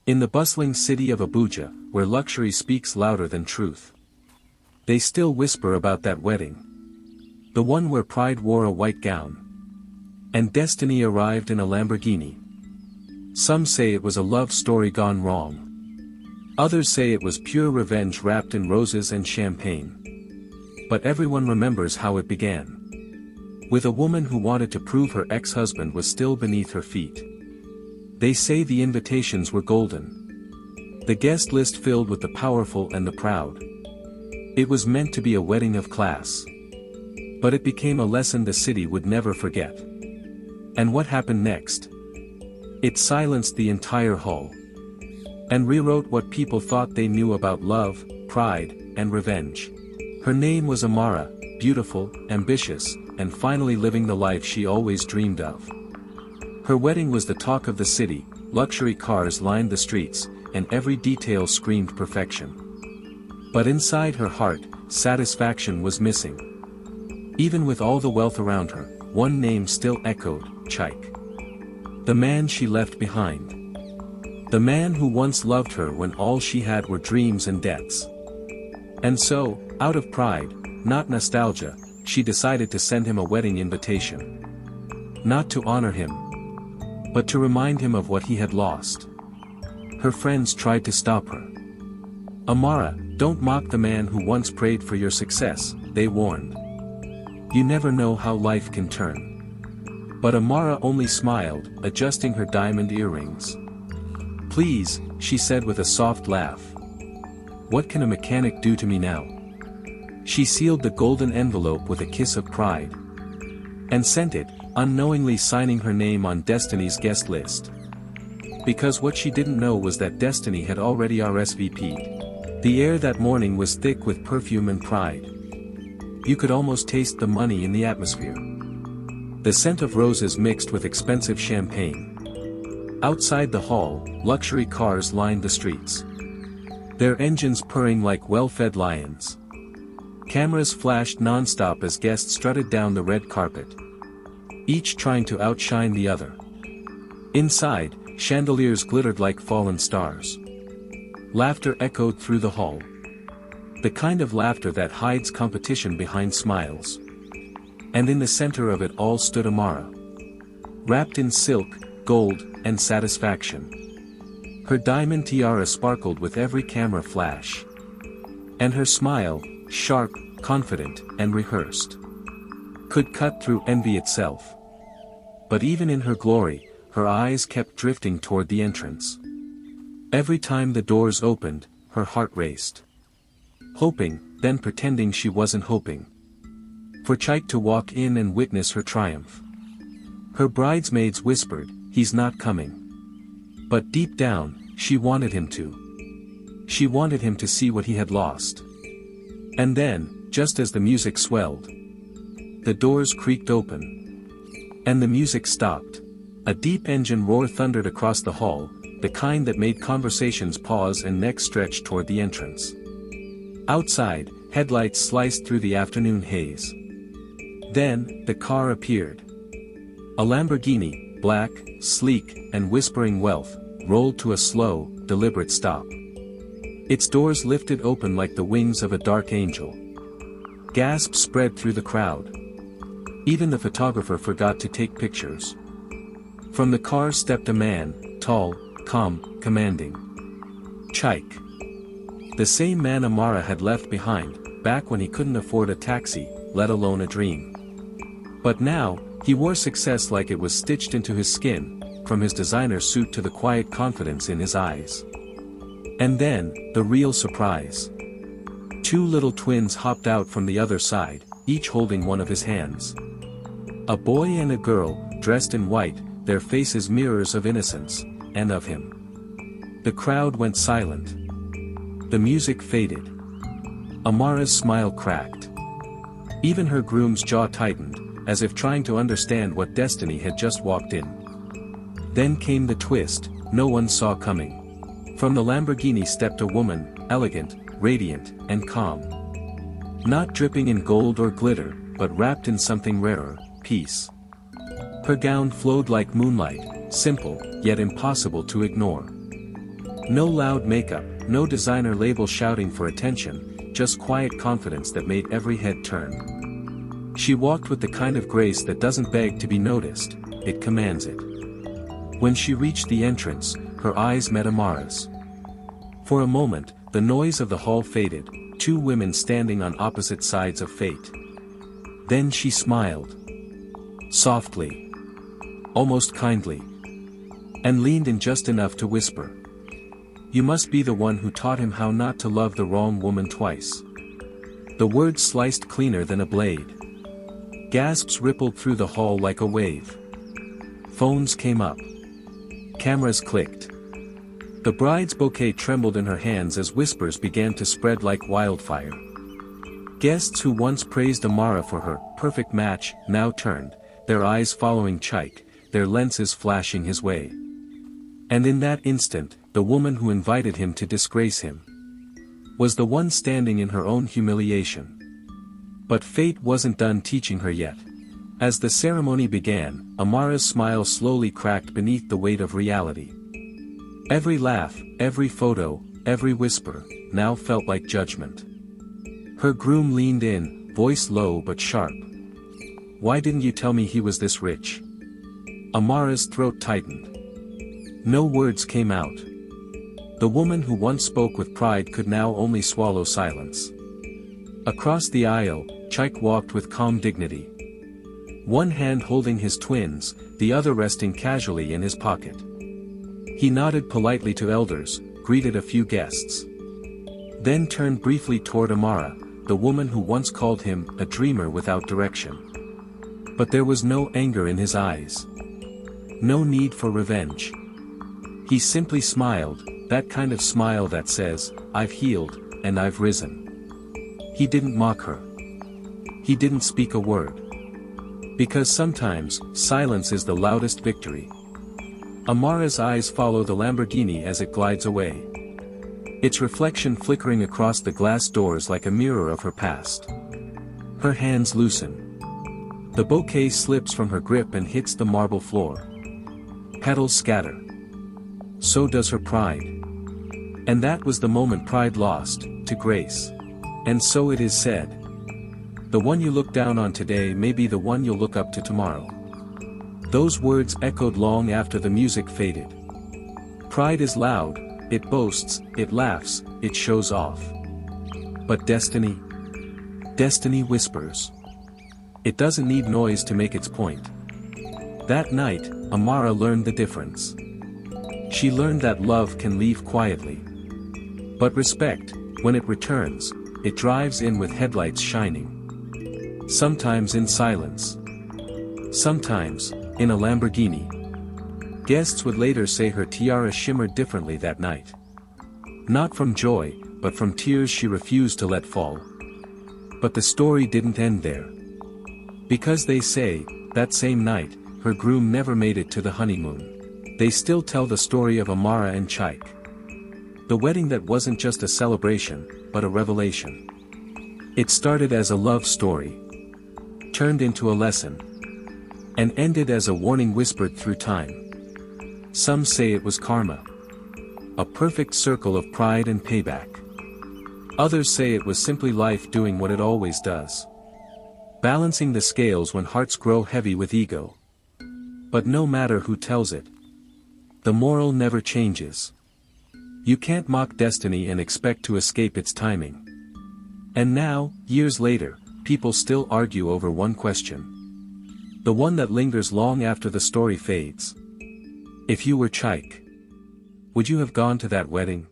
In the bustling city of Abuja, where luxury speaks louder than truth. They still whisper about that wedding. The one where pride wore a white gown. And destiny arrived in a Lamborghini. Some say it was a love story gone wrong. Others say it was pure revenge wrapped in roses and champagne. But everyone remembers how it began. With a woman who wanted to prove her ex-husband was still beneath her feet. They say the invitations were golden. The guest list filled with the powerful and the proud. It was meant to be a wedding of class. But it became a lesson the city would never forget. And what happened next? It silenced the entire hall. And rewrote what people thought they knew about love, pride, and revenge. Her name was Amara, beautiful, ambitious, and finally living the life she always dreamed of. Her wedding was the talk of the city, luxury cars lined the streets, and every detail screamed perfection. But inside her heart, satisfaction was missing. Even with all the wealth around her, one name still echoed, Chike. The man she left behind. The man who once loved her when all she had were dreams and debts. And so, out of pride, not nostalgia, she decided to send him a wedding invitation. Not to honor him, but to remind him of what he had lost. Her friends tried to stop her. Amara, don't mock the man who once prayed for your success, they warned. You never know how life can turn. But Amara only smiled, adjusting her diamond earrings. Please, she said with a soft laugh. What can a mechanic do to me now? She sealed the golden envelope with a kiss of pride. And sent it, unknowingly signing her name on Destiny's guest list. Because what she didn't know was that Destiny had already RSVP'd. The air that morning was thick with perfume and pride. You could almost taste the money in the atmosphere. The scent of roses mixed with expensive champagne. Outside the hall, luxury cars lined the streets. Their engines purring like well-fed lions. Cameras flashed non-stop as guests strutted down the red carpet. Each trying to outshine the other. Inside, chandeliers glittered like fallen stars. Laughter echoed through the hall. The kind of laughter that hides competition behind smiles. And in the center of it all stood Amara. Wrapped in silk, gold, and satisfaction. Her diamond tiara sparkled with every camera flash. And her smile, sharp, confident, and rehearsed, could cut through envy itself. But even in her glory, her eyes kept drifting toward the entrance. Every time the doors opened, her heart raced. Hoping, then pretending she wasn't hoping. For Chike to walk in and witness her triumph. Her bridesmaids whispered, "He's not coming." But deep down, she wanted him to. She wanted him to see what he had lost. And then, just as the music swelled, the doors creaked open. And the music stopped. A deep engine roar thundered across the hall, the kind that made conversations pause and necks stretch toward the entrance. Outside, headlights sliced through the afternoon haze. Then, the car appeared. A Lamborghini, black, sleek, and whispering wealth, rolled to a slow, deliberate stop. Its doors lifted open like the wings of a dark angel. Gasps spread through the crowd. Even the photographer forgot to take pictures. From the car stepped a man, tall, calm, commanding. Chike. The same man Amara had left behind, back when he couldn't afford a taxi, let alone a dream. But now, he wore success like it was stitched into his skin, from his designer suit to the quiet confidence in his eyes. And then, the real surprise. Two little twins hopped out from the other side, each holding one of his hands. A boy and a girl, dressed in white, their faces mirrors of innocence, and of him. The crowd went silent. The music faded. Amara's smile cracked. Even her groom's jaw tightened, as if trying to understand what Destiny had just walked in. Then came the twist, no one saw coming. From the Lamborghini stepped a woman, elegant, radiant, and calm. Not dripping in gold or glitter, but wrapped in something rarer, peace. Her gown flowed like moonlight, simple, yet impossible to ignore. No loud makeup, no designer label shouting for attention, just quiet confidence that made every head turn. She walked with the kind of grace that doesn't beg to be noticed, it commands it. When she reached the entrance, her eyes met Amara's. For a moment, the noise of the hall faded, two women standing on opposite sides of fate. Then she smiled. Softly. Almost kindly. And leaned in just enough to whisper. You must be the one who taught him how not to love the wrong woman twice. The words sliced cleaner than a blade. Gasps rippled through the hall like a wave. Phones came up. Cameras clicked. The bride's bouquet trembled in her hands as whispers began to spread like wildfire. Guests who once praised Amara for her perfect match now turned, their eyes following Chike, their lenses flashing his way. And in that instant, the woman who invited him to disgrace him was the one standing in her own humiliation. But fate wasn't done teaching her yet. As the ceremony began, Amara's smile slowly cracked beneath the weight of reality. Every laugh, every photo, every whisper, now felt like judgment. Her groom leaned in, voice low but sharp. Why didn't you tell me he was this rich? Amara's throat tightened. No words came out. The woman who once spoke with pride could now only swallow silence. Across the aisle, Chike walked with calm dignity. One hand holding his twins, the other resting casually in his pocket. He nodded politely to elders, greeted a few guests. Then turned briefly toward Amara, the woman who once called him a dreamer without direction. But there was no anger in his eyes. No need for revenge. He simply smiled, that kind of smile that says, I've healed, and I've risen. He didn't mock her. He didn't speak a word. Because sometimes, silence is the loudest victory. Amara's eyes follow the Lamborghini as it glides away. Its reflection flickering across the glass doors like a mirror of her past. Her hands loosen. The bouquet slips from her grip and hits the marble floor. Petals scatter. So does her pride. And that was the moment pride lost, to grace. And so it is said. The one you look down on today may be the one you'll look up to tomorrow. Those words echoed long after the music faded. Pride is loud, it boasts, it laughs, it shows off. But destiny? Destiny whispers. It doesn't need noise to make its point. That night, Amara learned the difference. She learned that love can leave quietly. But respect, when it returns, it drives in with headlights shining. Sometimes in silence. Sometimes, in a Lamborghini. Guests would later say her tiara shimmered differently that night. Not from joy, but from tears she refused to let fall. But the story didn't end there. Because they say, that same night, her groom never made it to the honeymoon. They still tell the story of Amara and Chike. The wedding that wasn't just a celebration, but a revelation. It started as a love story. Turned into a lesson. And ended as a warning whispered through time. Some say it was karma. A perfect circle of pride and payback. Others say it was simply life doing what it always does. Balancing the scales when hearts grow heavy with ego. But no matter who tells it, the moral never changes. You can't mock destiny and expect to escape its timing. And now, years later, people still argue over one question. The one that lingers long after the story fades. If you were Chike, would you have gone to that wedding?